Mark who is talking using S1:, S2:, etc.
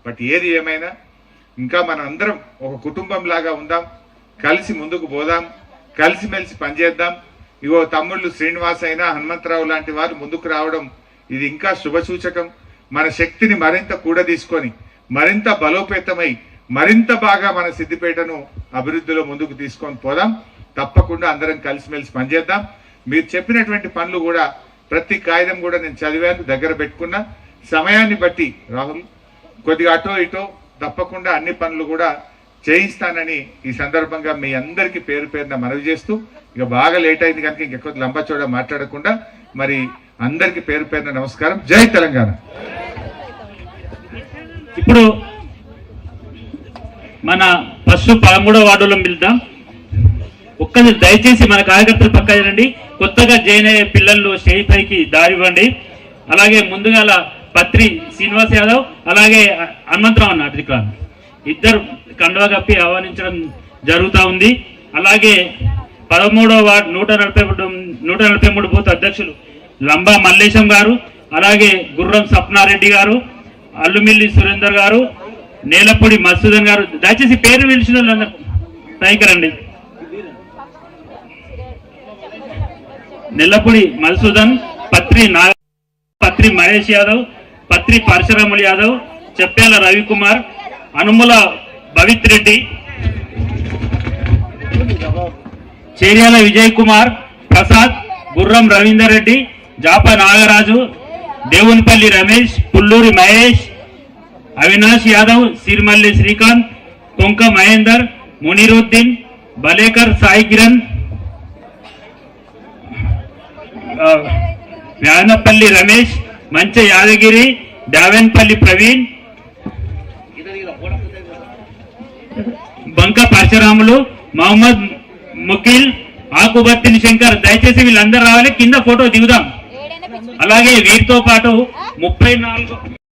S1: But ఏది ఏమైనా ఇంకా మన అందరం ఒక కుటుంబం లాగా ఉందాం, కలిసి ముందుకు పోదాం, కలిసిమెలిసి పనిచేద్దాం. ఇగో తమ్ముళ్ళు శ్రీనివాస్ అయినా హనుమంతరావు లాంటి వారు ముందుకు రావడం ఇది ఇంకా శుభసూచకం. మన శక్తిని మరింత కూడదీసుకొని మరింత బలోపేతమై మరింత బాగా మన సిద్దిపేటను అభివృద్ధిలో ముందుకు తీసుకొని పోదాం. తప్పకుండా అందరం కలిసిమెలిసి పనిచేద్దాం. మీరు చెప్పినటువంటి పనులు కూడా ప్రతి కాగితం కూడా నేను చదివాను, దగ్గర పెట్టుకున్నా. సమయాన్ని బట్టి రాహుల్ కొద్దిగా అటో ఇటో తప్పకుండా అన్ని పనులు కూడా చేయిస్తానని ఈ సందర్భంగా మీ అందరికీ పేరు పేరున మనవి చేస్తూ, ఇక బాగా లేట్ అయింది కనుక ఇంకెక్కువ లంబచోడ మాట్లాడకుండా మరి అందరికీ పేరు పేరున నమస్కారం. జై తెలంగాణ.
S2: ఇప్పుడు మన ఫస్ట్ 13వ వార్డులో వెళ్దాం. ఒక్కది దయచేసి మన కార్యకర్తలు పక్క చేయండి. కొత్తగా జాయిన్ అయ్యే పిల్లలు స్టేజ్ పైకి దారివ్వండి. అలాగే ముందుగా పత్రి శ్రీనివాస్ యాదవ్ అలాగే హనుమంతరావు అన్న అధికారు ఇద్దరు కండువా కప్పి ఆహ్వానించడం జరుగుతూ ఉంది. అలాగే 13వ వార్డు 143 బూత్ అధ్యక్షులు లంబా మల్లేశం గారు, అలాగే గుర్రం సప్నారెడ్డి గారు, అల్లుమిల్లి సురేందర్ గారు, నేలపూడి మసూదన్ గారు. దయచేసి పేరు పిలిచిన వాళ్ళందరూ సైకరండి. నెల్లపూడి మధుసూదన్, పత్రి మహేష్ యాదవ్, పత్రి పరశురాములు యాదవ్, చెప్పేల రవికుమార్, అనుముల భవిత్ రెడ్డి, చేర్యాల విజయ్ కుమార్ ప్రసాద్, గుర్రం రవీందర్ రెడ్డి, జాప నాగరాజు, దేవునిపల్లి రమేష్, పుల్లూరి మహేష్, అవినాష్ యాదవ్, సిరిమల్లి శ్రీకాంత్, కొంక మహేందర్, మునీరుద్దీన్, బలేకర్ సాయి కిరణ్, వ్యానపల్లి రమేష్, మంచ యాదగిరి, డావెన్పల్లి ప్రవీణ్, బంక పరశురాములు, మహమ్మద్ ముకిల్, ఆకుబత్తిని శంకర్. దయచేసి వీళ్ళందరూ రావాలి, కింద ఫోటో దిగుదాం. అలాగే వీరితో పాటు 34